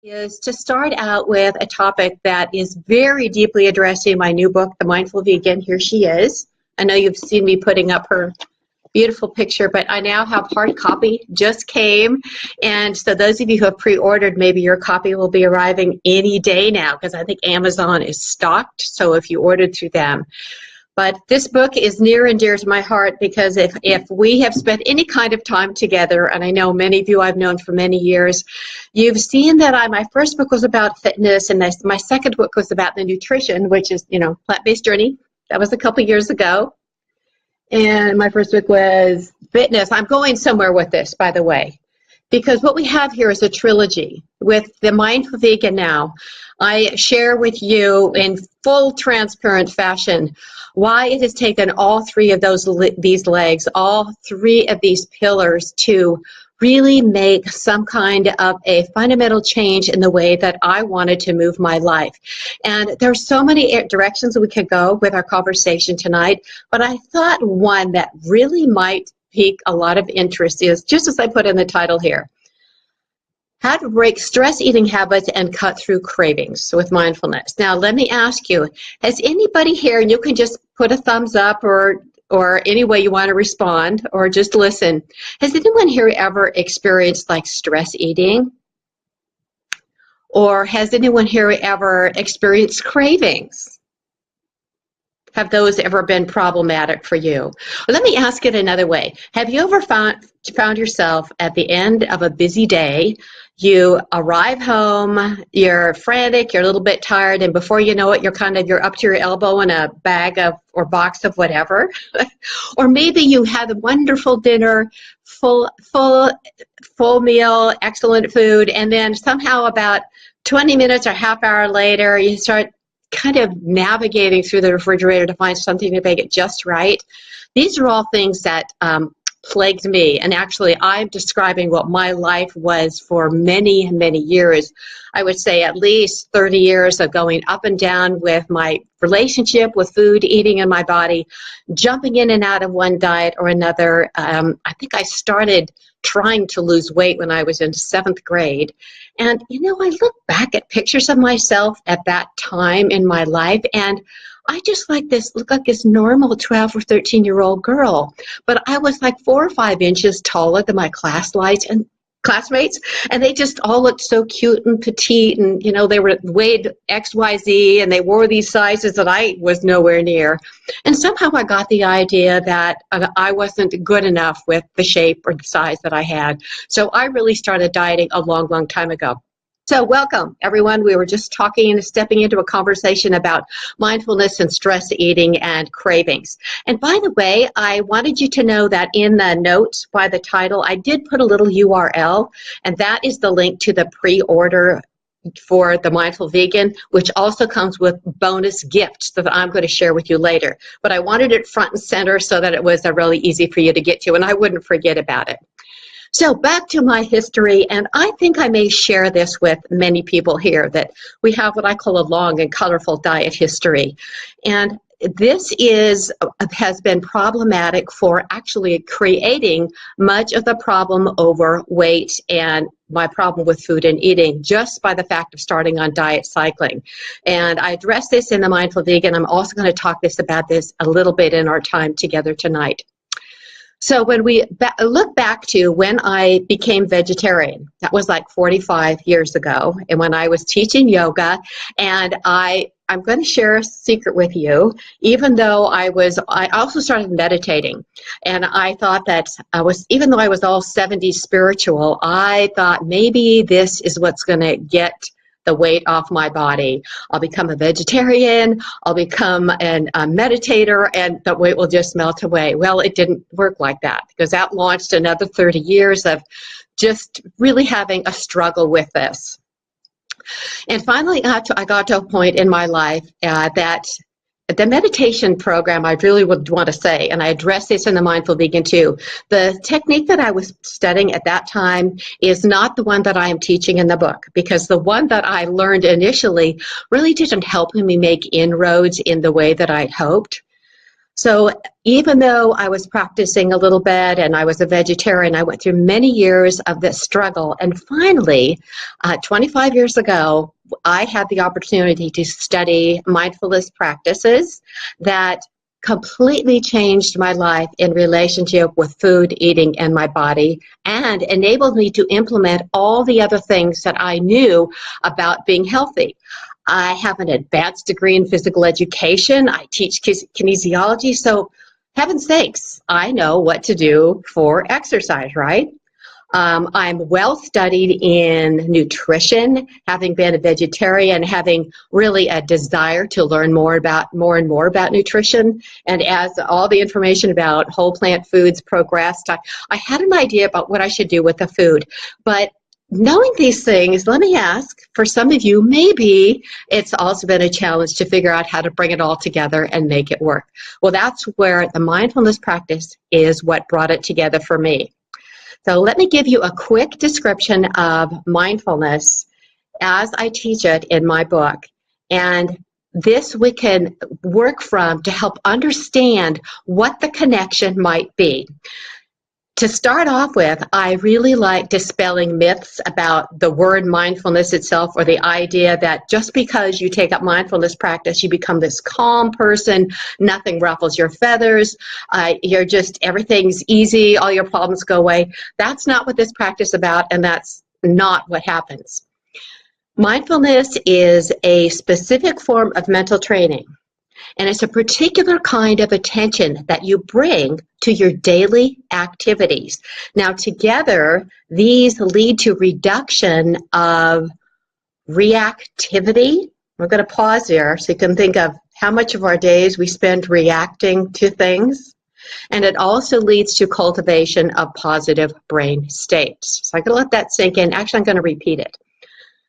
Is to start out with a topic that is very deeply addressed in my new book, The Mindful Vegan. Here she is. I know you've seen me putting up her beautiful picture, but I now have hard copy, just came. And so those of you who have pre-ordered, maybe your copy will be arriving any day now because I think Amazon is stocked. So if you ordered through them. But this book is near and dear to my heart because if we have spent any kind of time together, and I know many of you I've known for many years, you've seen that my first book was about fitness, and my second book was about the nutrition, which is, plant-based journey. That was a couple years ago. And my first book was fitness. I'm going somewhere with this, by the way, because what we have here is a trilogy. With the Mindful Vegan now, I share with you in full transparent fashion why it has taken all three of these legs, all three of these pillars to really make some kind of a fundamental change in the way that I wanted to move my life. And there's so many directions we could go with our conversation tonight, but I thought one that really might pique a lot of interest is, just as I put in the title here, how to break stress eating habits and cut through cravings with mindfulness. Now, let me ask you, has anybody here, and you can just put a thumbs up or any way you want to respond or just listen, has anyone here ever experienced like stress eating? Or has anyone here ever experienced cravings? Have those ever been problematic for you? Well, let me ask it another way. Have you ever found yourself at the end of a busy day, you arrive home, you're frantic, you're a little bit tired, and before you know it, you're up to your elbow in a bag of or box of whatever. Or maybe you had a wonderful dinner, full meal, excellent food, and then somehow about 20 minutes or half hour later, you start kind of navigating through the refrigerator to find something to make it just right. These are all things that plagued me, and actually I'm describing what my life was for many, many years. I would say at least 30 years of going up and down with my relationship with food, eating in my body, jumping in and out of one diet or another. I think I started trying to lose weight when I was in 7th grade. And, I look back at pictures of myself at that time in my life, and I just look like this normal 12 or 13-year-old girl. But I was like 4 or 5 inches taller than my classmates, and they just all looked so cute and petite, and, they were weighed XYZ, and they wore these sizes that I was nowhere near. And somehow I got the idea that I wasn't good enough with the shape or the size that I had. So I really started dieting a long, long time ago. So welcome, everyone. We were just stepping into a conversation about mindfulness and stress eating and cravings. And by the way, I wanted you to know that in the notes by the title, I did put a little URL, and that is the link to the pre-order for the Mindful Vegan, which also comes with bonus gifts that I'm going to share with you later. But I wanted it front and center so that it was really easy for you to get to, and I wouldn't forget about it. So back to my history, and I think I may share this with many people here, that we have what I call a long and colorful diet history. And this has been problematic for actually creating much of the problem over weight and my problem with food and eating just by the fact of starting on diet cycling. And I address this in the Mindful Vegan. I'm also going to talk about this a little bit in our time together tonight. So when we look back to when I became vegetarian, that was like 45 years ago, and when I was teaching yoga, and I'm going to share a secret with you. Even though I also started meditating, and I thought that even though I was all 70s spiritual, I thought maybe this is what's going to get the weight off my body. I'll become a vegetarian, I'll become a meditator, and the weight will just melt away. Well, it didn't work like that, because that launched another 30 years of just really having a struggle with this. And finally, I got to a point in my life that the meditation program, I really would want to say, and I address this in the Mindful Vegan too, the technique that I was studying at that time is not the one that I am teaching in the book, because the one that I learned initially really didn't help me make inroads in the way that I'd hoped. So even though I was practicing a little bit and I was a vegetarian, I went through many years of this struggle. And finally, 25 years ago, I had the opportunity to study mindfulness practices that completely changed my life in relationship with food, eating, and my body, and enabled me to implement all the other things that I knew about being healthy. I have an advanced degree in physical education. I teach kinesiology. So, heaven's sakes, I know what to do for exercise, right? I'm well studied in nutrition, having been a vegetarian, having really a desire to learn more and more about nutrition. And as all the information about whole plant foods progressed, I had an idea about what I should do with the food. But knowing these things, let me ask, for some of you, maybe it's also been a challenge to figure out how to bring it all together and make it work. Well, that's where the mindfulness practice is what brought it together for me. So let me give you a quick description of mindfulness as I teach it in my book. And this we can work from to help understand what the connection might be. To start off with, I really like dispelling myths about the word mindfulness itself, or the idea that just because you take up mindfulness practice, you become this calm person, nothing ruffles your feathers, you're just, everything's easy, all your problems go away. That's not what this practice is about, and that's not what happens. Mindfulness is a specific form of mental training. And it's a particular kind of attention that you bring to your daily activities. Now, together, these lead to reduction of reactivity. We're going to pause here so you can think of how much of our days we spend reacting to things. And it also leads to cultivation of positive brain states. So I'm going to let that sink in. Actually, I'm going to repeat it.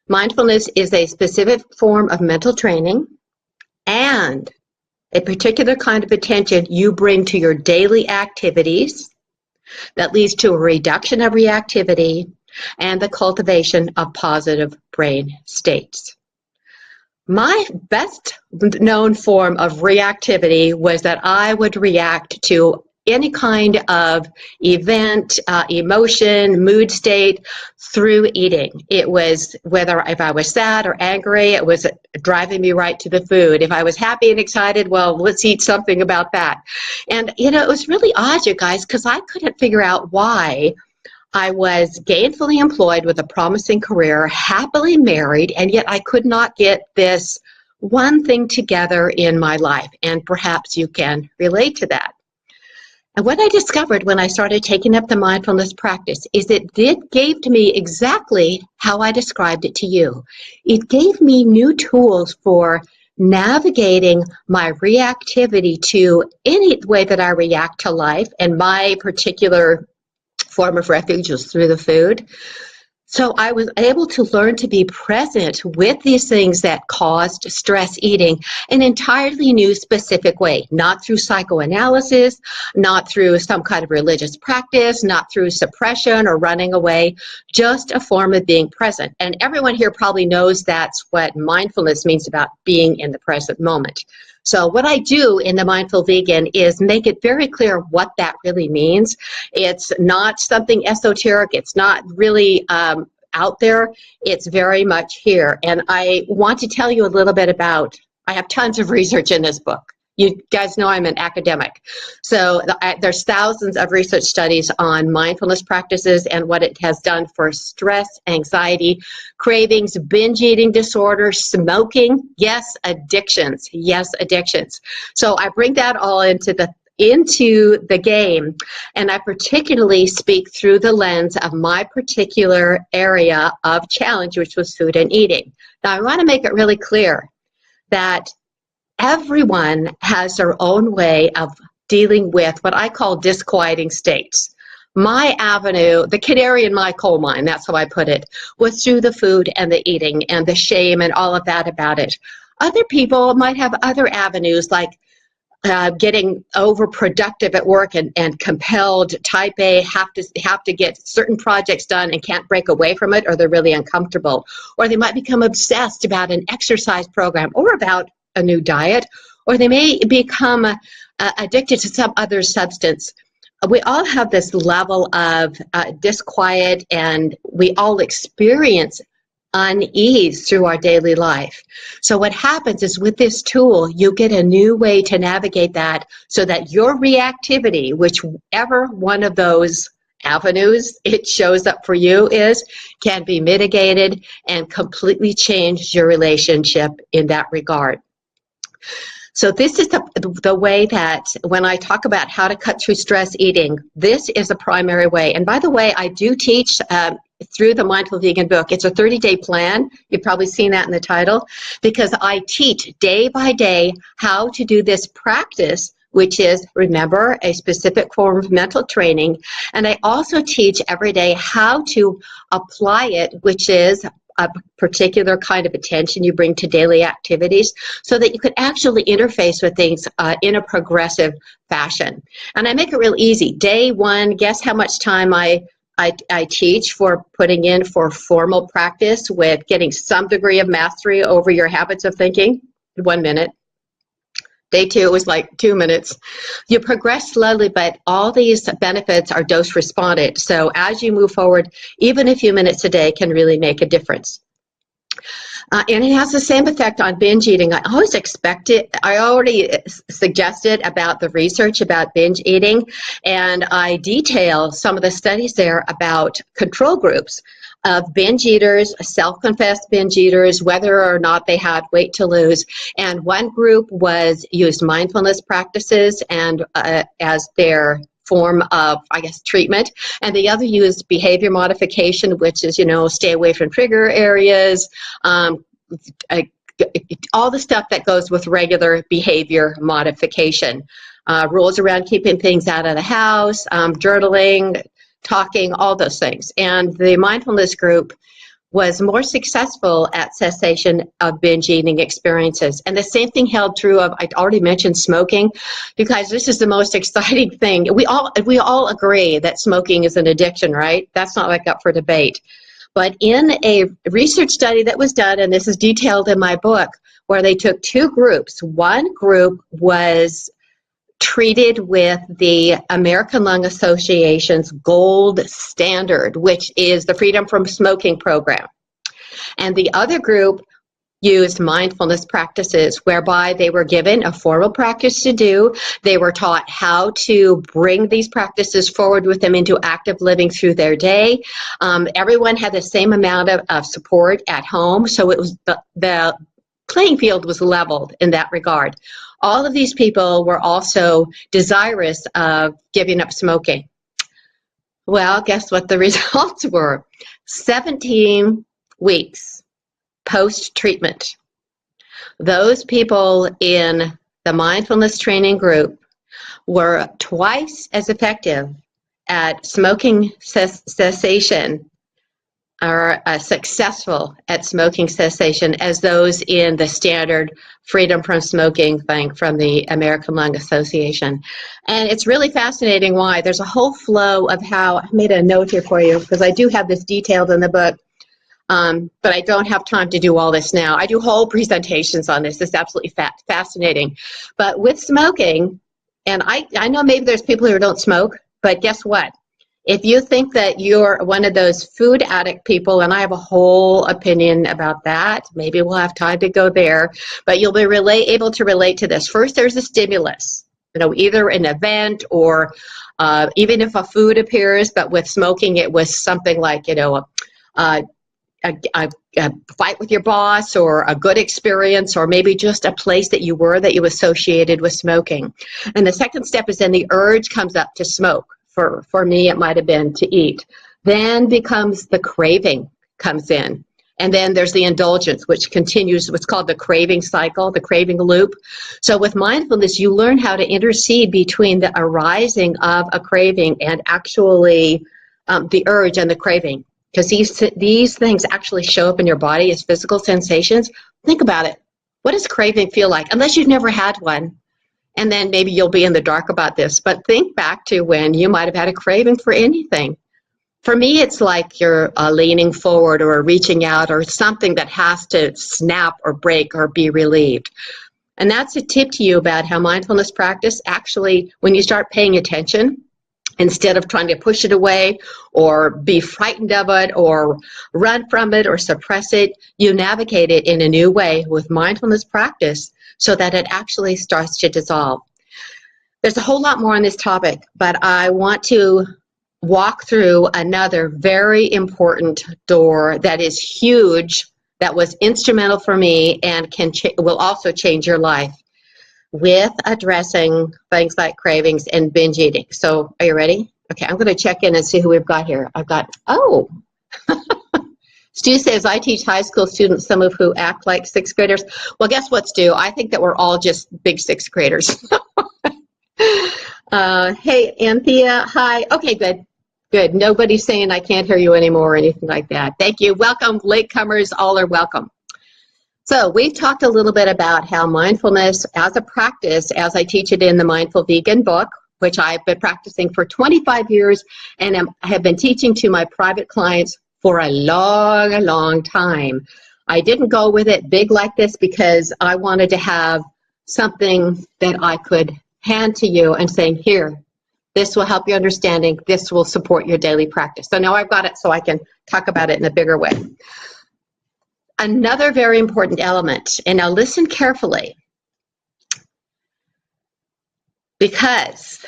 Mindfulness is a specific form of mental training and a particular kind of attention you bring to your daily activities that leads to a reduction of reactivity and the cultivation of positive brain states. My best known form of reactivity was that I would react to any kind of event, emotion, mood state through eating. It was whether if I was sad or angry, it was driving me right to the food. If I was happy and excited, well, let's eat something about that. And, you know, it was really odd, you guys, because I couldn't figure out why I was gainfully employed with a promising career, happily married, and yet I could not get this one thing together in my life. And perhaps you can relate to that. And what I discovered when I started taking up the mindfulness practice is it gave to me exactly how I described it to you. It gave me new tools for navigating my reactivity to any way that I react to life, and my particular form of refuge was through the food. So I was able to learn to be present with these things that caused stress eating in an entirely new specific way, not through psychoanalysis, not through some kind of religious practice, not through suppression or running away, just a form of being present. And everyone here probably knows that's what mindfulness means, about being in the present moment. So what I do in the Mindful Vegan is make it very clear what that really means. It's not something esoteric. It's not really out there. It's very much here. And I want to tell you a little bit about, I have tons of research in this book. You guys know I'm an academic. So there's thousands of research studies on mindfulness practices and what it has done for stress, anxiety, cravings, binge eating disorders, smoking, yes, addictions. So I bring that all into the game, and I particularly speak through the lens of my particular area of challenge, which was food and eating. Now, I want to make it really clear that everyone has their own way of dealing with what I call disquieting states. My avenue, the canary in my coal mine, that's how I put it, was through the food and the eating and the shame and all of that about it. Other people might have other avenues, like getting overproductive at work and compelled, type A, have to get certain projects done and can't break away from it, or they're really uncomfortable. Or they might become obsessed about an exercise program or about a new diet, or they may become addicted to some other substance, we all have this level of disquiet, and we all experience unease through our daily life. So what happens is with this tool, you get a new way to navigate that so that your reactivity, whichever one of those avenues it shows up for you is, can be mitigated and completely change your relationship in that regard. So this is the way that when I talk about how to cut through stress eating, this is a primary way. And by the way, I do teach through the Mindful Vegan book. It's a 30-day plan. You've probably seen that in the title, because I teach day by day how to do this practice, which is, remember, a specific form of mental training. And I also teach every day how to apply it, which is a particular kind of attention you bring to daily activities so that you can actually interface with things in a progressive fashion. And I make it real easy. Day one, guess how much time I teach for putting in for formal practice with getting some degree of mastery over your habits of thinking? 1 minute. Day two, it was like 2 minutes. You progress slowly, but all these benefits are dose responded. So as you move forward, even a few minutes a day can really make a difference. And it has the same effect on binge eating. I always expect it. I already suggested about the research about binge eating, and I detail some of the studies there about control groups of binge eaters, self-confessed binge eaters, whether or not they had weight to lose. And one group used mindfulness practices and as their form of, I guess, treatment. And the other used behavior modification, which is, stay away from trigger areas, all the stuff that goes with regular behavior modification. Rules around keeping things out of the house, journaling, talking, all those things. And the mindfulness group was more successful at cessation of binge eating experiences. And the same thing held true of, I already mentioned smoking, because this is the most exciting thing. We all agree that smoking is an addiction, right? That's not like up for debate. But in a research study that was done, and this is detailed in my book, where they took two groups. One group was treated with the American Lung Association's gold standard, which is the Freedom from Smoking program. And the other group used mindfulness practices, whereby they were given a formal practice to do. They were taught how to bring these practices forward with them into active living through their day. Everyone had the same amount of support at home, so it was the playing field was leveled in that regard. All of these people were also desirous of giving up smoking. Well, guess what the results were? 17 weeks post-treatment. Those people in the mindfulness training group were twice as effective at smoking cessation, are successful at smoking cessation, as those in the standard freedom from smoking thing from the American Lung Association. And it's really fascinating why. There's a whole flow of how, I made a note here for you because I do have this detailed in the book, but I don't have time to do all this now. I do whole presentations on this. It's absolutely fascinating. But with smoking, and I know maybe there's people who don't smoke, but guess what? If you think that you're one of those food addict people, and I have a whole opinion about that, maybe we'll have time to go there, but you'll be able to relate to this. First, there's a stimulus, either an event or even if a food appears, but with smoking, it was something like, a fight with your boss, or a good experience, or maybe just a place that you associated with smoking. And the second step is then the urge comes up to smoke. For me, it might have been to eat. Then becomes the craving comes in. And then there's the indulgence, which continues what's called the craving cycle, the craving loop. So with mindfulness, you learn how to intercede between the arising of a craving and actually the urge and the craving. Because these things actually show up in your body as physical sensations. Think about it. What does craving feel like? Unless you've never had one. And then maybe you'll be in the dark about this, but think back to when you might have had a craving for anything. For me, it's like you're leaning forward or reaching out or something that has to snap or break or be relieved. And that's a tip to you about how mindfulness practice actually, when you start paying attention, instead of trying to push it away or be frightened of it or run from it or suppress it, you navigate it in a new way with mindfulness practice so that it actually starts to dissolve. There's a whole lot more on this topic, but I want to walk through another very important door that is huge, that was instrumental for me and will also change your life with addressing things like cravings and binge eating. So are you ready? Okay, I'm going to check in and see who we've got here. I've got, Stu says, I teach high school students, some of who act like sixth graders. Well, guess what, Stu? I think that we're all just big sixth graders. Hey, Anthea, hi. Okay, good. Good. Nobody's saying I can't hear you anymore or anything like that. Thank you. Welcome. Latecomers, all are welcome. So we've talked a little bit about how mindfulness as a practice, as I teach it in the Mindful Vegan book, which I've been practicing for 25 years and have been teaching to my private clients for a long time. I didn't go with it big like this because I wanted to have something that I could hand to you and saying, here, this will help your understanding, this will support your daily practice. So now I've got it so I can talk about it in a bigger way. Another very important element, and now listen carefully, because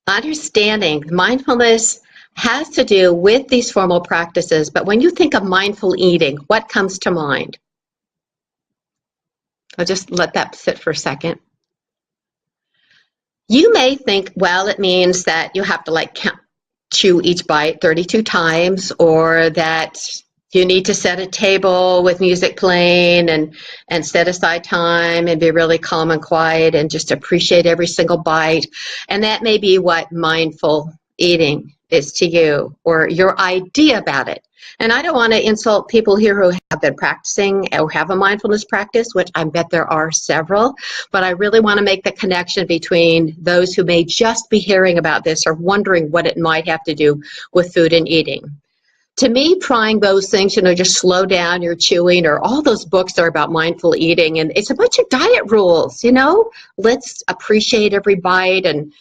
understanding mindfulness has to do with these formal practices, but when you think of mindful eating, what comes to mind? I'll just let that sit for a second. You may think, well, it means that you have to chew each bite 32 times, or that you need to set a table with music playing and set aside time and be really calm and quiet and just appreciate every single bite. And that may be what mindful eating is to you, or your idea about it. And I don't want to insult people here who have been practicing or have a mindfulness practice, which I bet there are several, but I really want to make the connection between those who may just be hearing about this or wondering what it might have to do with food and eating. To me, trying those things, just slow down your chewing, or all those books are about mindful eating, and it's a bunch of diet rules, Let's appreciate every bite and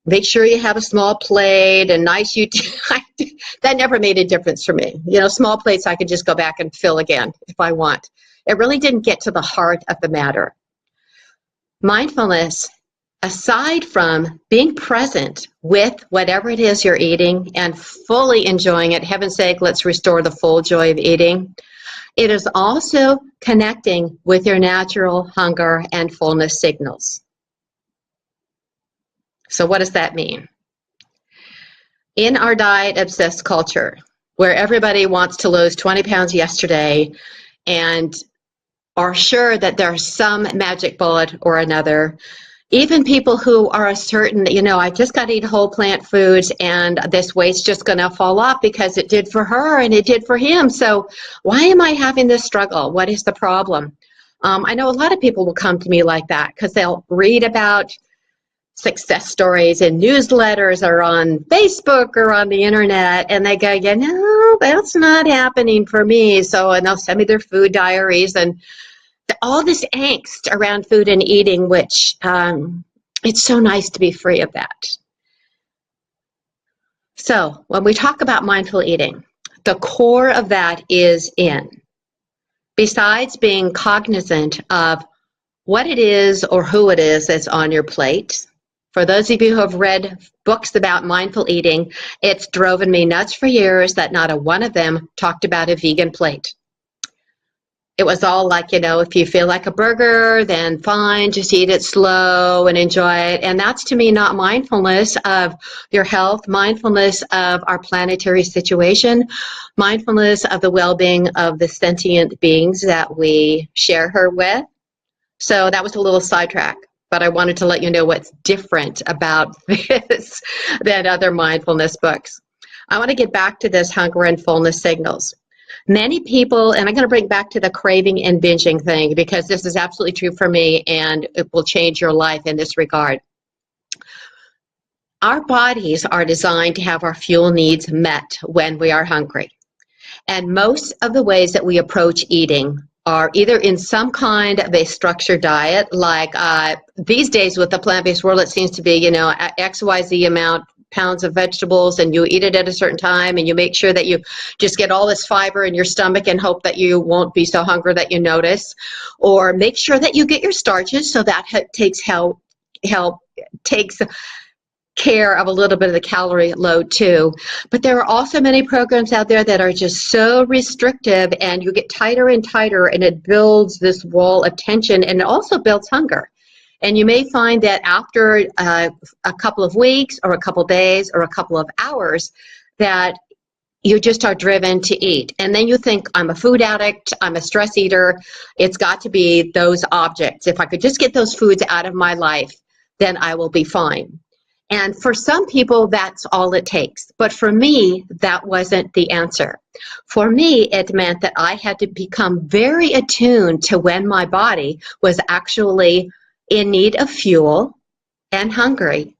make sure you have a small plate and nice that never made a difference for me. Small plates I could just go back and fill again if I want. It really didn't get to the heart of the matter. Mindfulness, aside from being present with whatever it is you're eating and fully enjoying it, heaven's sake, let's restore the full joy of eating. It is also connecting with your natural hunger and fullness signals. So what does that mean? In our diet-obsessed culture, where everybody wants to lose 20 pounds yesterday and are sure that there's some magic bullet or another, even people who are certain, I just got to eat whole plant foods and this weight's just going to fall off because it did for her and it did for him. So why am I having this struggle? What is the problem? I know a lot of people will come to me like that because they'll read about success stories in newsletters or on Facebook or on the internet, and they go, that's not happening for me. And they'll send me their food diaries and all this angst around food and eating, which it's so nice to be free of that. So when we talk about mindful eating, the core of that is besides being cognizant of what it is or who it is that's on your plate. For those of you who have read books about mindful eating, it's driven me nuts for years that not a one of them talked about a vegan plate. It was all like, if you feel like a burger, then fine, just eat it slow and enjoy it. And that's, to me, not mindfulness of your health, mindfulness of our planetary situation, mindfulness of the well-being of the sentient beings that we share her with. So that was a little sidetrack, but I wanted to let you know what's different about this than other mindfulness books. I want to get back to this hunger and fullness signals. Many people, and I'm going to bring back to the craving and binging thing because this is absolutely true for me and it will change your life in this regard. Our bodies are designed to have our fuel needs met when we are hungry. And most of the ways that we approach eating are either in some kind of a structured diet, like these days with the plant-based world, it seems to be, XYZ amount pounds of vegetables, and you eat it at a certain time, and you make sure that you just get all this fiber in your stomach and hope that you won't be so hungry that you notice. Or make sure that you get your starches, so that takes care of a little bit of the calorie load too. But there are also many programs out there that are just so restrictive, and you get tighter and tighter, and it builds this wall of tension, and it also builds hunger. And you may find that after a couple of weeks or a couple of days or a couple of hours that you just are driven to eat. And then you think, I'm a food addict, I'm a stress eater, it's got to be those objects. If I could just get those foods out of my life, then I will be fine. And for some people, that's all it takes. But for me, that wasn't the answer. For me, it meant that I had to become very attuned to when my body was actually in need of fuel and hungry,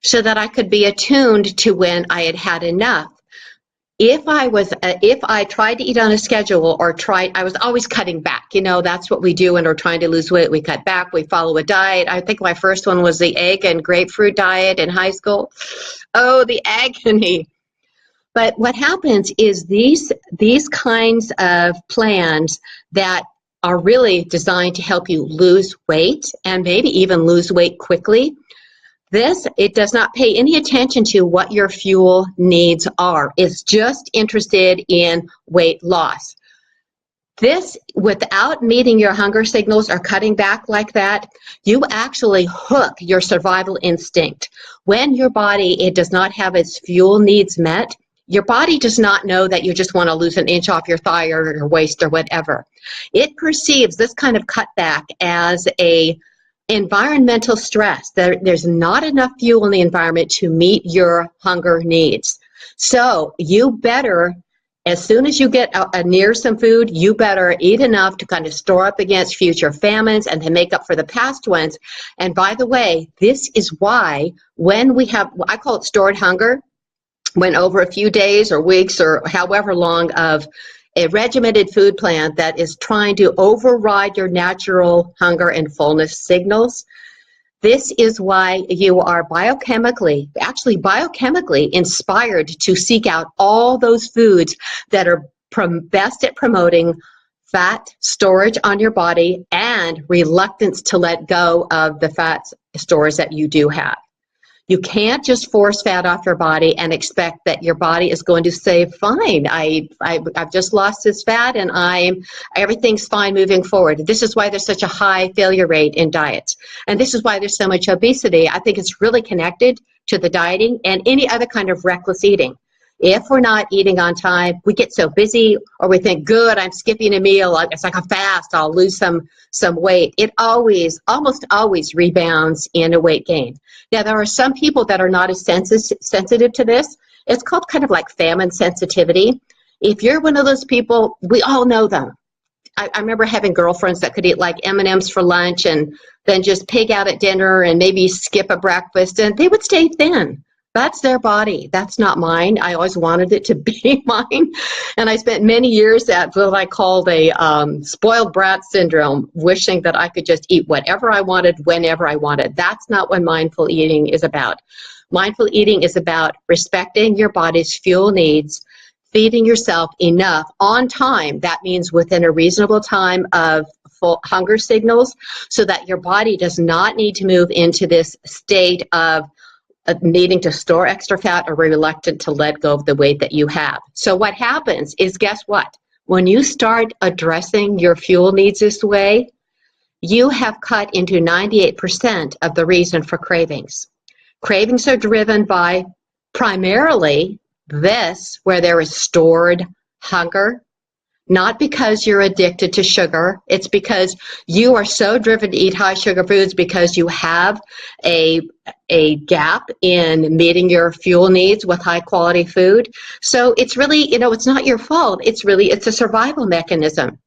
so that I could be attuned to when I had had enough. If I tried to eat on a schedule I was always cutting back. That's what we do when we're trying to lose weight. We cut back, we follow a diet. I think my first one was the egg and grapefruit diet in high school. Oh, the agony. But what happens is these kinds of plans that are really designed to help you lose weight, and maybe even lose weight quickly, it does not pay any attention to what your fuel needs are. It's just interested in weight loss. This, without meeting your hunger signals or cutting back like that, you actually hook your survival instinct. When your body, it does not have its fuel needs met, your body does not know that you just want to lose an inch off your thigh or your waist or whatever. It perceives this kind of cutback as a environmental stress. There's not enough fuel in the environment to meet your hunger needs. So you better, as soon as you get near some food, you better eat enough to kind of store up against future famines and to make up for the past ones. And by the way, this is why when we have, I call it stored hunger, when over a few days or weeks or however long of a regimented food plan that is trying to override your natural hunger and fullness signals, this is why you are biochemically inspired to seek out all those foods that are best at promoting fat storage on your body and reluctance to let go of the fat stores that you do have. You can't just force fat off your body and expect that your body is going to say, fine, I've just lost this fat and everything's fine moving forward. This is why there's such a high failure rate in diets. And this is why there's so much obesity. I think it's really connected to the dieting and any other kind of reckless eating. If we're not eating on time, we get so busy, or we think, good, I'm skipping a meal, it's like a fast, I'll lose some weight. It almost always rebounds in a weight gain. Now, there are some people that are not as sensitive to this. It's called kind of like famine sensitivity. If you're one of those people, we all know them. I remember having girlfriends that could eat like M&Ms for lunch and then just pig out at dinner and maybe skip a breakfast, and they would stay thin. That's their body. That's not mine. I always wanted it to be mine. And I spent many years at what I called a spoiled brat syndrome, wishing that I could just eat whatever I wanted, whenever I wanted. That's not what mindful eating is about. Mindful eating is about respecting your body's fuel needs, feeding yourself enough on time. That means within a reasonable time of full hunger signals, so that your body does not need to move into this state of needing to store extra fat or reluctant to let go of the weight that you have. So what happens is, guess what? When you start addressing your fuel needs this way, you have cut into 98% of the reason for cravings. Cravings are driven by primarily this, where there is stored hunger. Not because you're addicted to sugar. It's because you are so driven to eat high sugar foods because you have a gap in meeting your fuel needs with high quality food. So it's really, it's not your fault. It's a survival mechanism.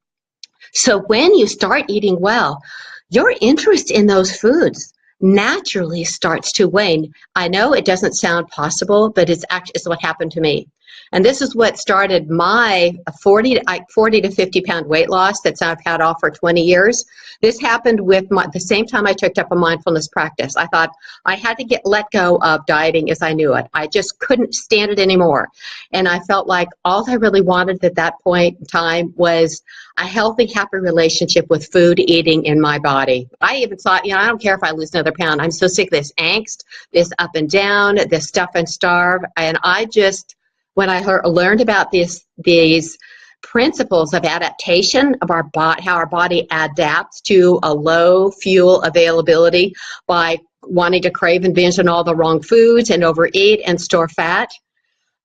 So when you start eating well, your interest in those foods naturally starts to wane. I know it doesn't sound possible, but it's what happened to me. And this is what started my 40 to 50 pound weight loss that I've had off for 20 years. This happened with the same time I took up a mindfulness practice. I thought I had to let go of dieting as I knew it. I just couldn't stand it anymore. And I felt like all I really wanted at that point in time was a healthy, happy relationship with food, eating in my body. I even thought, I don't care if I lose another pound. I'm so sick of this angst, this up and down, this stuff and starve. And I just, when I learned about these principles of adaptation of our body, how our body adapts to a low fuel availability by wanting to crave and binge on all the wrong foods and overeat and store fat,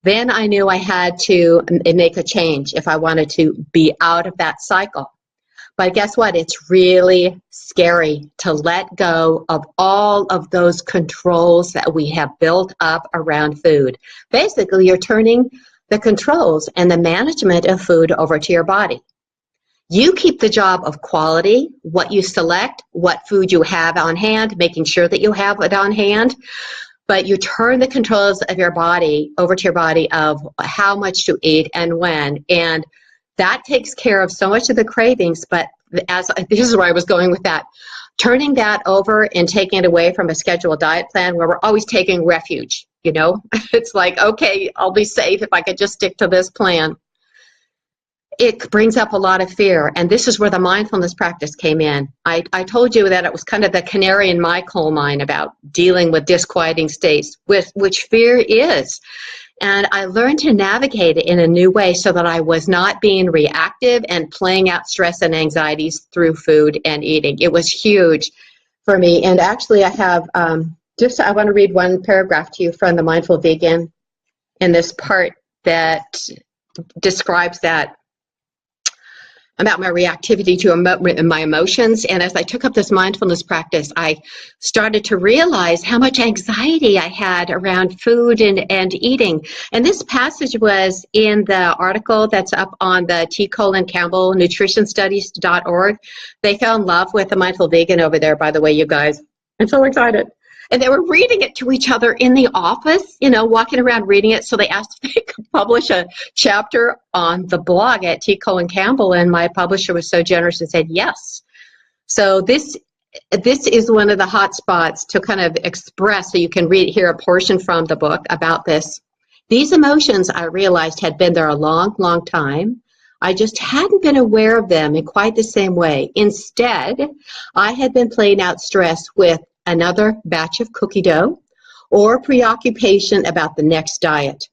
then I knew I had to make a change if I wanted to be out of that cycle. But guess what? It's really scary to let go of all of those controls that we have built up around food. Basically, you're turning the controls and the management of food over to your body. You keep the job of quality, what you select, what food you have on hand, making sure that you have it on hand. But you turn the controls of your body over to your body of how much to eat and when. And that takes care of so much of the cravings. But this is where I was going with that. Turning that over and taking it away from a scheduled diet plan where we're always taking refuge, It's like, okay, I'll be safe if I could just stick to this plan. It brings up a lot of fear, and this is where the mindfulness practice came in. I told you that it was kind of the canary in my coal mine about dealing with disquieting states, which fear is. And I learned to navigate it in a new way so that I was not being reactive and playing out stress and anxieties through food and eating. It was huge for me. And actually, I have I want to read one paragraph to you from The Mindful Vegan in this part that describes that about my reactivity to my emotions. And as I took up this mindfulness practice, I started to realize how much anxiety I had around food and eating. And this passage was in the article that's up on the T. Colin Campbell nutritionstudies.org. They fell in love with the Mindful Vegan over there, by the way, you guys. I'm so excited. And they were reading it to each other in the office, walking around reading it. So they asked if they could publish a chapter on the blog at T. Colin Campbell, and my publisher was so generous and said yes. So this is one of the hot spots to kind of express, so you can hear a portion from the book about this. These emotions, I realized, had been there a long, long time. I just hadn't been aware of them in quite the same way. Instead, I had been playing out stress with another batch of cookie dough, or preoccupation about the next diet.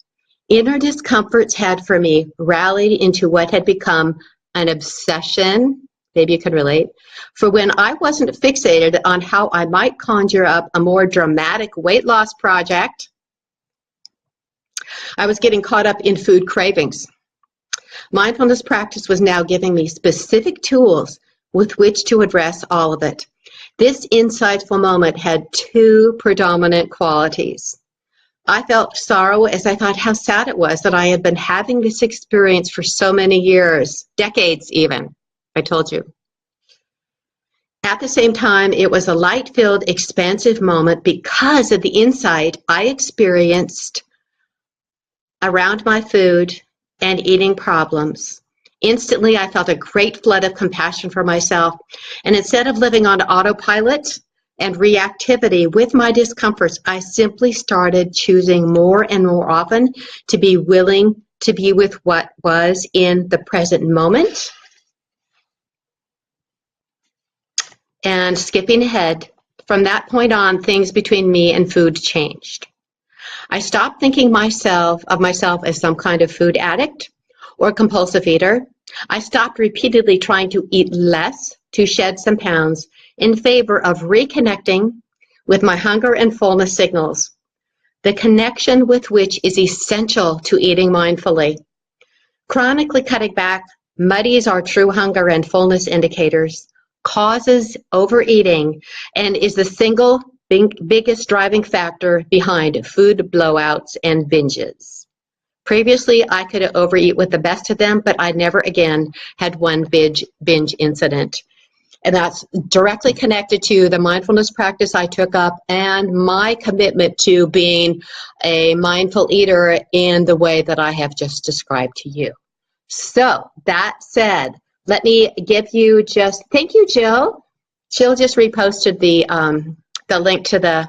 Inner discomforts had for me rallied into what had become an obsession, maybe you could relate, for when I wasn't fixated on how I might conjure up a more dramatic weight loss project, I was getting caught up in food cravings. Mindfulness practice was now giving me specific tools with which to address all of it. This insightful moment had two predominant qualities. I felt sorrow as I thought how sad it was that I had been having this experience for so many years, decades even, I told you. At the same time, it was a light-filled, expansive moment because of the insight I experienced around my food and eating problems. Instantly, I felt a great flood of compassion for myself, and instead of living on autopilot and reactivity with my discomforts, I simply started choosing more and more often to be willing to be with what was in the present moment. And skipping ahead, from that point on, things between me and food changed. I stopped thinking of myself as some kind of food addict or compulsive eater. I stopped repeatedly trying to eat less to shed some pounds in favor of reconnecting with my hunger and fullness signals, the connection with which is essential to eating mindfully. Chronically cutting back muddies our true hunger and fullness indicators, causes overeating, and is the single biggest driving factor behind food blowouts and binges. Previously, I could overeat with the best of them, but I never again had one binge incident. And that's directly connected to the mindfulness practice I took up and my commitment to being a mindful eater in the way that I have just described to you. So that said, let me give you just, thank you, Jill. Jill just reposted the link to the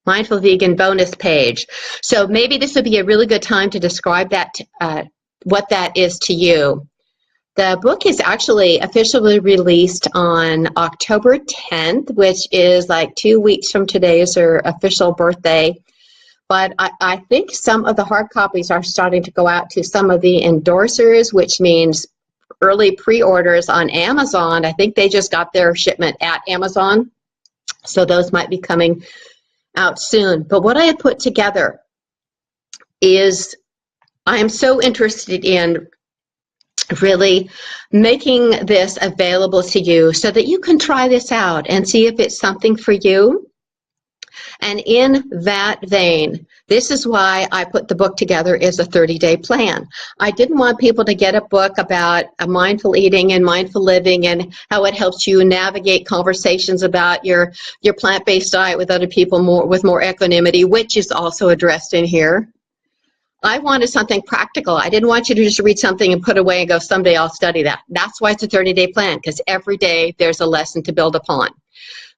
Mindful Vegan bonus page. So maybe this would be a really good time to describe that, what that is to you. The book is actually officially released on October 10th, which is like 2 weeks from today is her official birthday. But I think some of the hard copies are starting to go out to some of the endorsers, which means early pre-orders on Amazon. I think they just got their shipment at Amazon, so those might be coming out soon. But what I have put together is I am so interested in really making this available to you so that you can try this out and see if it's something for you. And in that vein, this is why I put the book together as a 30-day plan. I didn't want people to get a book about mindful eating and mindful living and how it helps you navigate conversations about your plant-based diet with other people with more equanimity, which is also addressed in here. I wanted something practical. I didn't want you to just read something and put away and go, someday I'll study that. That's why it's a 30-day plan, because every day there's a lesson to build upon.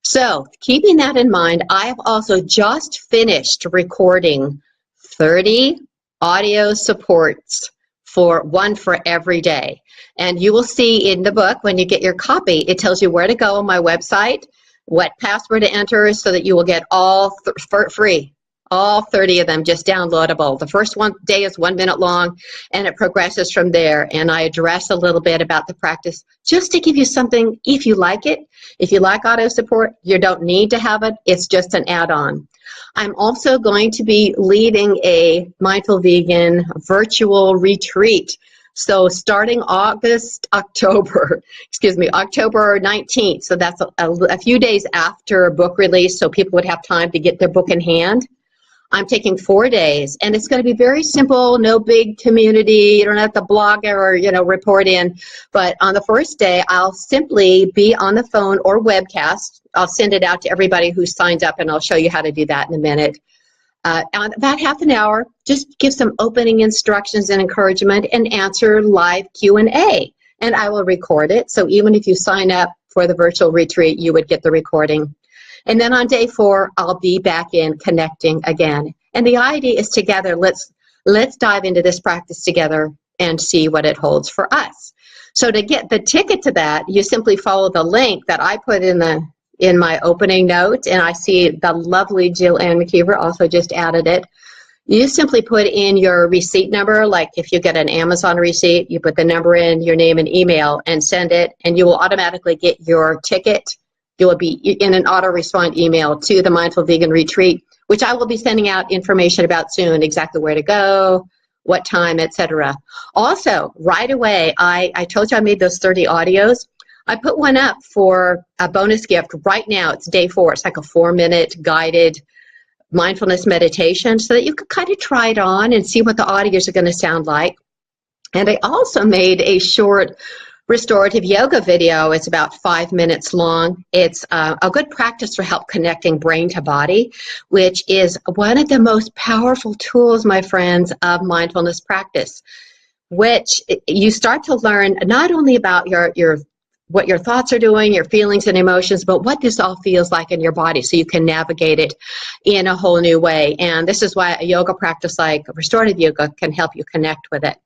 So keeping that in mind, I have also just finished recording 30 audio supports for one for every day. And you will see in the book, when you get your copy, it tells you where to go on my website, what password to enter so that you will get all free. All 30 of them just downloadable. The first day is 1 minute long, and it progresses from there. And I address a little bit about the practice just to give you something if you like it. If you like auto support, you don't need to have it. It's just an add-on. I'm also going to be leading a Mindful Vegan virtual retreat. So starting October 19th. So that's a few days after book release, so people would have time to get their book in hand. I'm taking 4 days, and it's going to be very simple, no big community. You don't have to blog or, report in. But on the first day, I'll simply be on the phone or webcast. I'll send it out to everybody who signs up, and I'll show you how to do that in a minute. About half an hour, just give some opening instructions and encouragement and answer live Q&A. And I will record it. So even if you sign up for the virtual retreat, you would get the recording. And then on day 4, I'll be back in connecting again. And the idea is together, let's dive into this practice together and see what it holds for us. So to get the ticket to that, you simply follow the link that I put in my opening notes, and I see the lovely Jill Ann McKeever also just added it. You simply put in your receipt number, like if you get an Amazon receipt, you put the number in, your name and email, and send it, and you will automatically get your ticket. You will be in an auto-respond email to the Mindful Vegan Retreat, which I will be sending out information about soon, exactly where to go, what time, etc. Also, right away, I told you I made those 30 audios. I put one up for a bonus gift right now. It's day 4. It's like a 4-minute guided mindfulness meditation so that you can kind of try it on and see what the audios are going to sound like. And I also made a short restorative yoga video. It's about 5 minutes long. It's a good practice for help connecting brain to body, which is one of the most powerful tools, my friends, of mindfulness practice, which you start to learn not only about what your thoughts are doing, your feelings and emotions, but what this all feels like in your body so you can navigate it in a whole new way. And this is why a yoga practice like restorative yoga can help you connect with it.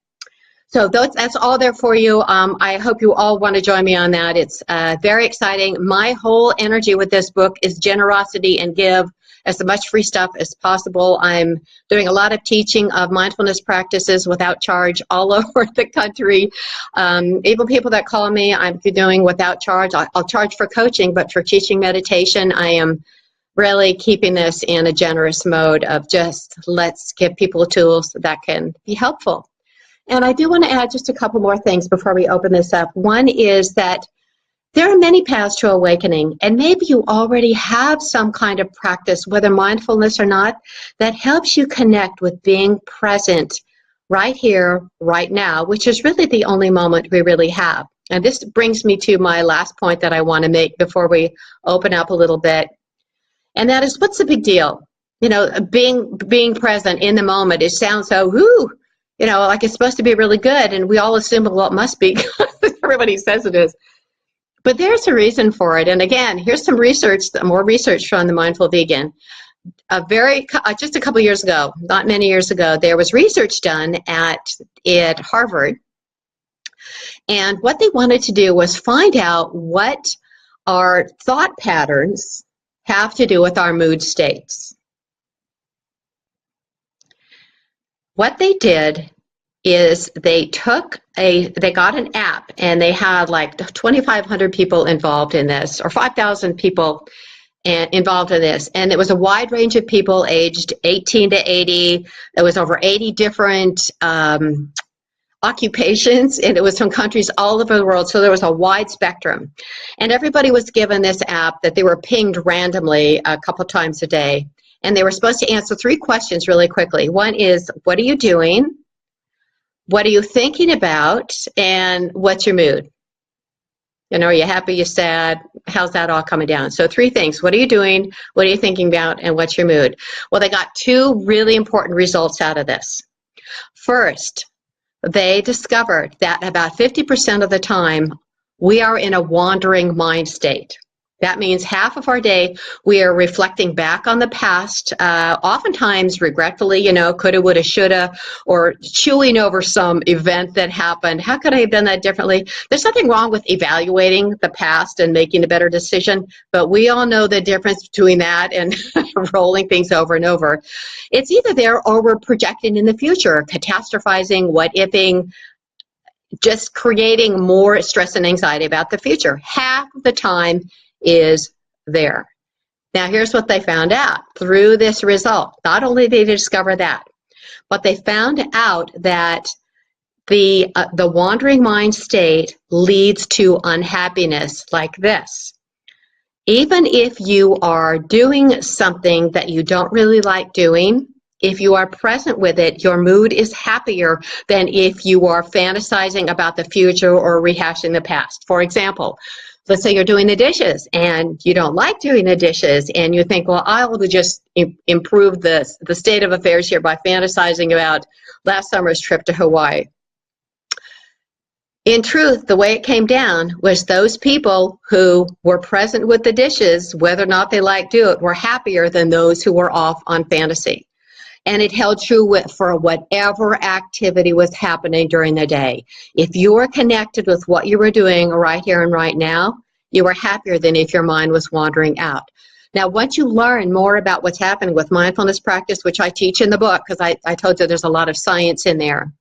So that's all there for you. I hope you all want to join me on that. It's very exciting. My whole energy with this book is generosity and give as much free stuff as possible. I'm doing a lot of teaching of mindfulness practices without charge all over the country. Even people that call me, I'm doing without charge. I'll charge for coaching, but for teaching meditation, I am really keeping this in a generous mode of just let's give people tools that can be helpful. And I do want to add just a couple more things before we open this up. One is that there are many paths to awakening, and maybe you already have some kind of practice, whether mindfulness or not, that helps you connect with being present right here, right now, which is really the only moment we really have. And this brings me to my last point that I want to make before we open up a little bit. And that is, what's the big deal? You know, being present in the moment, it sounds so, whoo, you know, like it's supposed to be really good. And we all assume, well, it must be. Everybody says it is. But there's a reason for it. And again, here's some research, more research from the Mindful Vegan. Just a couple years ago, not many years ago, there was research done at Harvard. And what they wanted to do was find out what our thought patterns have to do with our mood states. What they did is they got an app, and they had like 2,500 people involved in this, or 5,000 people involved in this. And it was a wide range of people aged 18 to 80. There was over 80 different occupations, and it was from countries all over the world, so there was a wide spectrum. And everybody was given this app that they were pinged randomly a couple times a day, and they were supposed to answer 3 questions really quickly. One is, what are you doing? What are you thinking about? And what's your mood? You know, are you happy, you sad? How's that all coming down? So 3 things. What are you doing? What are you thinking about? And what's your mood? Well, they got 2 really important results out of this. First, they discovered that about 50% of the time, we are in a wandering mind state. That means half of our day, we are reflecting back on the past, oftentimes regretfully, you know, coulda, woulda, shoulda, or chewing over some event that happened. How could I have done that differently? There's nothing wrong with evaluating the past and making a better decision, but we all know the difference between that and rolling things over and over. It's either there or we're projecting in the future, catastrophizing, what-ifing, just creating more stress and anxiety about the future. Half of the time is there. Now, here's what they found out through this result. Not only did they discover that, but they found out that the wandering mind state leads to unhappiness like this. Even if you are doing something that you don't really like doing, if you are present with it, your mood is happier than if you are fantasizing about the future or rehashing the past. For example, let's say you're doing the dishes and you don't like doing the dishes, and you think, well, I will just improve the state of affairs here by fantasizing about last summer's trip to Hawaii. In truth, the way it came down was those people who were present with the dishes, whether or not they liked to do it, were happier than those who were off on fantasy. And it held true for whatever activity was happening during the day. If you were connected with what you were doing right here and right now, you were happier than if your mind was wandering out. Now, once you learn more about what's happening with mindfulness practice, which I teach in the book, because I told you there's a lot of science in there,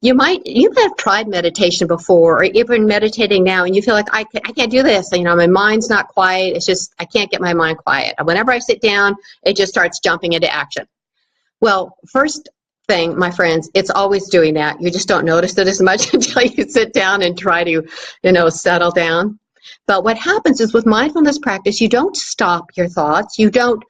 you might have tried meditation before, or even meditating now, and you feel like, I can't do this. You know, my mind's not quiet. It's just, I can't get my mind quiet. Whenever I sit down, it just starts jumping into action. Well, first thing, my friends, it's always doing that. You just don't notice it as much until you sit down and try to, you know, settle down. But what happens is with mindfulness practice, you don't stop your thoughts. You don't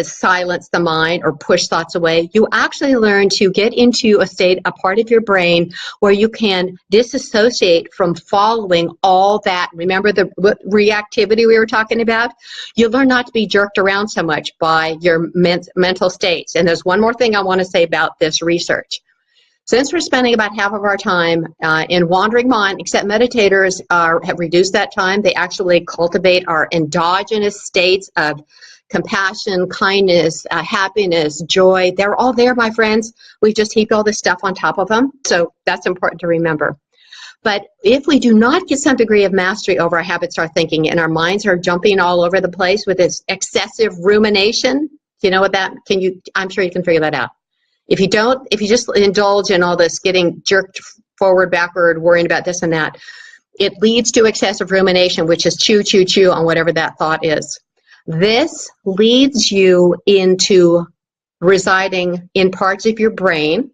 silence the mind or push thoughts away. You actually learn to get into a part of your brain where you can disassociate from following all that. Remember the reactivity we were talking about? You learn not to be jerked around so much by your mental states. And there's one more thing I want to say about this research. Since we're spending about half of our time in wandering mind, except meditators have reduced that time, they actually cultivate our endogenous states of compassion, kindness, happiness, joy. They're all there, my friends. We just heaped all this stuff on top of them. So that's important to remember. But if we do not get some degree of mastery over our habits, our thinking, and our minds are jumping all over the place with this excessive rumination, you know what that, I'm sure you can figure that out. If you just indulge in all this getting jerked forward, backward, worrying about this and that, it leads to excessive rumination, which is chew, chew, chew on whatever that thought is. This leads you into residing in parts of your brain,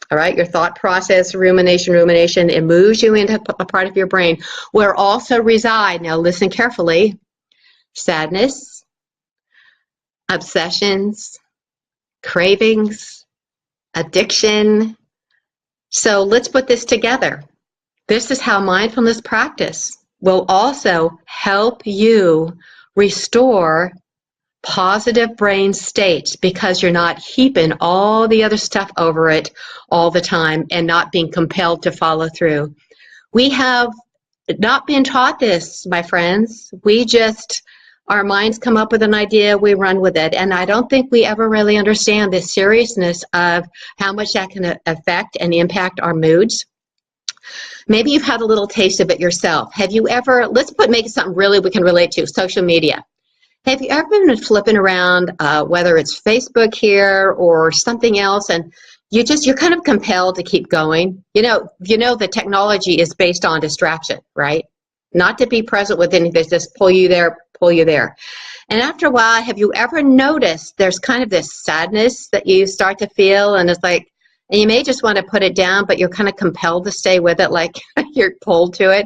all right, your thought process, rumination, it moves you into a part of your brain where also reside, now listen carefully, sadness, obsessions, cravings, addiction. So let's put this together. This is how mindfulness practice will also help you restore positive brain states, because you're not heaping all the other stuff over it all the time and not being compelled to follow through. We have not been taught this, my friends. Our minds come up with an idea, we run with it. And I don't think we ever really understand the seriousness of how much that can affect and impact our moods. Maybe you've had a little taste of it yourself. Have you ever, make it something really we can relate to, social media. Have you ever been flipping around, whether it's Facebook here or something else, and you're kind of compelled to keep going? You know the technology is based on distraction, right? Not to be present with anything, just pull you there, pull you there. And after a while, have you ever noticed there's kind of this sadness that you start to feel, and it's like, and you may just want to put it down, but you're kind of compelled to stay with it, like you're pulled to it.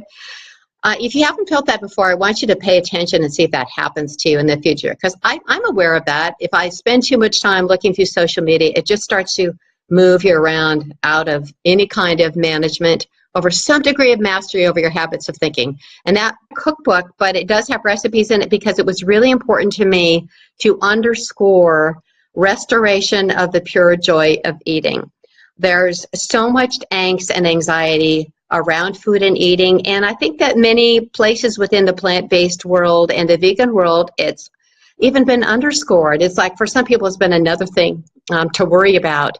If you haven't felt that before, I want you to pay attention and see if that happens to you in the future, because I'm aware of that. If I spend too much time looking through social media, it just starts to move you around out of any kind of management over some degree of mastery over your habits of thinking. And that cookbook, but it does have recipes in it because it was really important to me to underscore restoration of the pure joy of eating. There's so much angst and anxiety around food and eating, and I think that many places within the plant-based world and the vegan world, it's even been underscored. It's like, for some people, it's been another thing to worry about.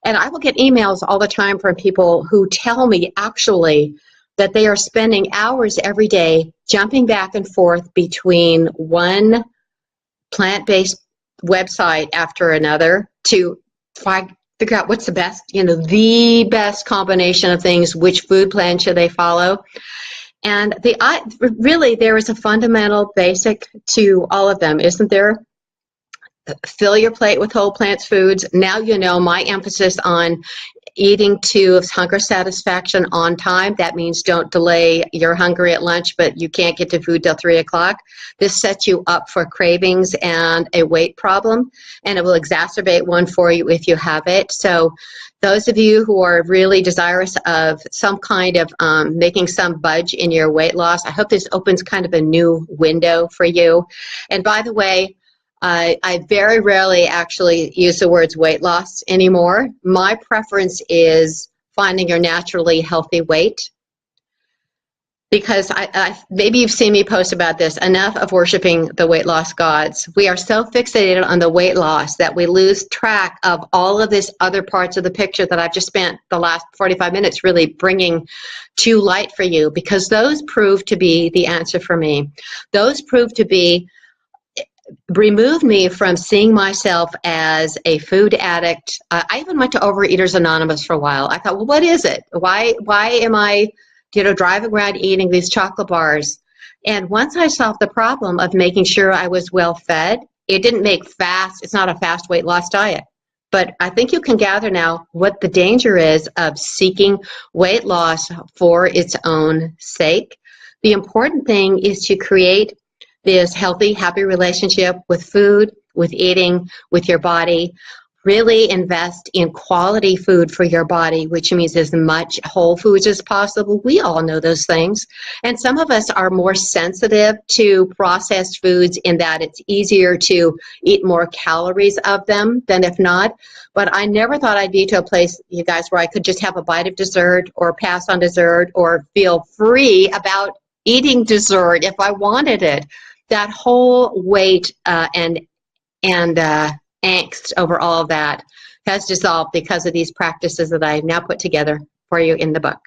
And I will get emails all the time from people who tell me actually that they are spending hours every day jumping back and forth between one plant-based website after another to figure out what's the best combination of things, which food plan should they follow. And really, there is a fundamental basic to all of them, isn't there? Fill your plate with whole plants foods. Now you know my emphasis on eating to hunger satisfaction on time. That means don't delay. You're hungry at lunch, but you can't get to food till 3 o'clock. This sets you up for cravings and a weight problem, and it will exacerbate one for you if you have it. So those of you who are really desirous of some kind of making some budge in your weight loss, I hope this opens kind of a new window for you. And by the way, I very rarely actually use the words weight loss anymore. My preference is finding your naturally healthy weight, because maybe you've seen me post about this, enough of worshiping the weight loss gods. We are so fixated on the weight loss that we lose track of all of these other parts of the picture that I've just spent the last 45 minutes really bringing to light for you, because those prove to be the answer for me. Those prove to be removed me from seeing myself as a food addict. I even went to Overeaters Anonymous for a while. I thought, well, what is it? Why am I, driving around eating these chocolate bars? And once I solved the problem of making sure I was well fed, it didn't make it's not a fast weight loss diet. But I think you can gather now what the danger is of seeking weight loss for its own sake. The important thing is to create this healthy, happy relationship with food, with eating, with your body. Really invest in quality food for your body, which means as much whole foods as possible. We all know those things. And some of us are more sensitive to processed foods in that it's easier to eat more calories of them than if not. But I never thought I'd be to a place, you guys, where I could just have a bite of dessert or pass on dessert or feel free about eating dessert if I wanted it. That whole weight and angst over all of that has dissolved because of these practices that I now put together for you in the book.